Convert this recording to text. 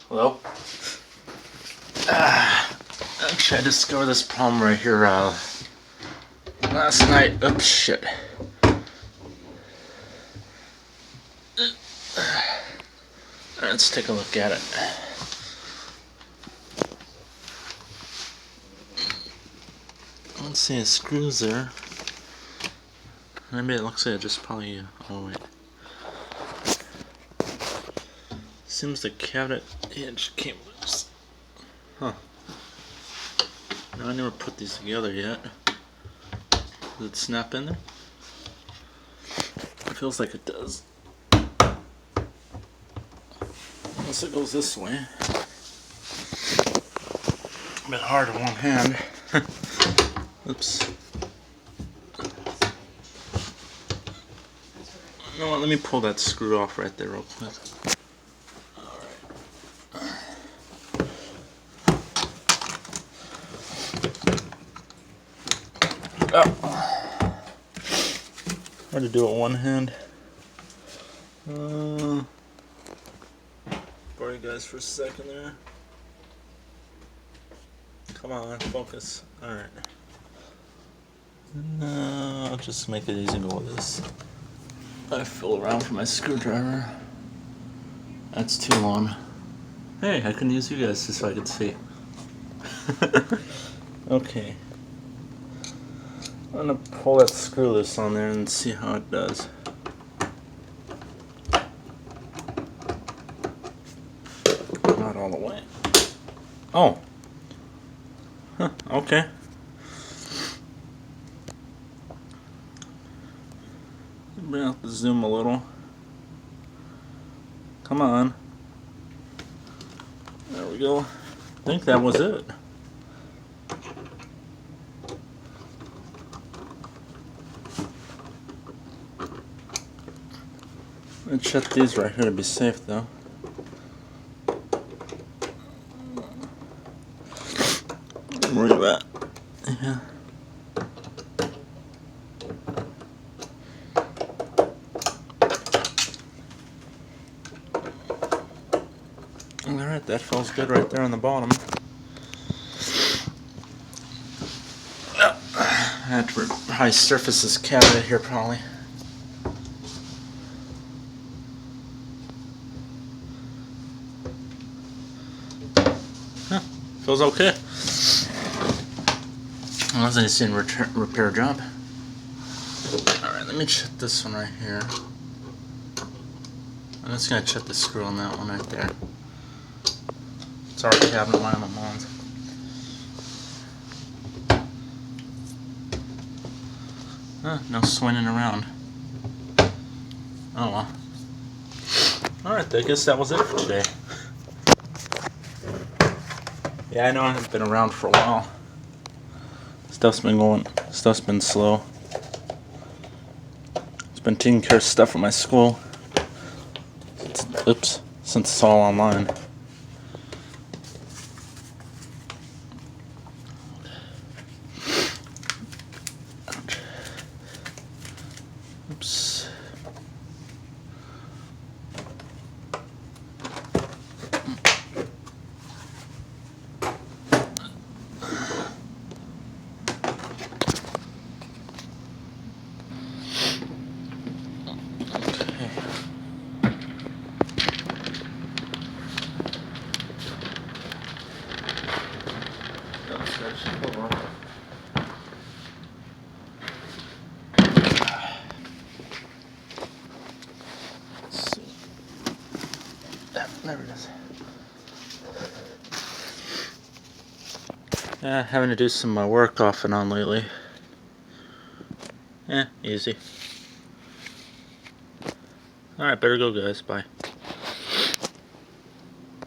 Hello? Actually, I discovered this problem right here last night. Oops, shit. Let's take a look at it. Let's see, it screws there. Maybe it looks like it just probably. Oh, wait. Seems the cabinet hinge came loose. Huh. No, I never put these together yet. Does it snap in there? It feels like it does. Unless it goes this way. A bit hard in one hand. Oops. You know what, let me pull that screw off right there real quick. Oh. Hard to do it one hand. Borrow you guys for a second there. Come on, focus. Alright. No, I'll just make it easy and go with this. I feel around for my screwdriver. That's too long. Hey, I can use you guys just so I could see. Okay. I'm gonna pull that screw loose on there and see how it does. Not all the way. Oh. Huh, okay. Bring out the zoom a little. Come on. There we go. I think that was it. I'll shut these right here to be safe though. Where are you at? Yeah. Alright, that feels good right there on the bottom. I have to probably surface this cabinet here probably. Huh, feels okay. Unless I just didn't repair a job. Alright, let me check this one right here. I'm just gonna check the screw on that one right there. It's our cabinet, mine and my mom's. No swinging around. Oh well. Alright, I guess that was it for today. Yeah, I know I haven't been around for a while. Stuff's been slow. It's been taking care of stuff at my school. Since it's all online. Oops. There it is. Yeah, having to do some work off and on lately. Easy. Alright, better go guys, bye.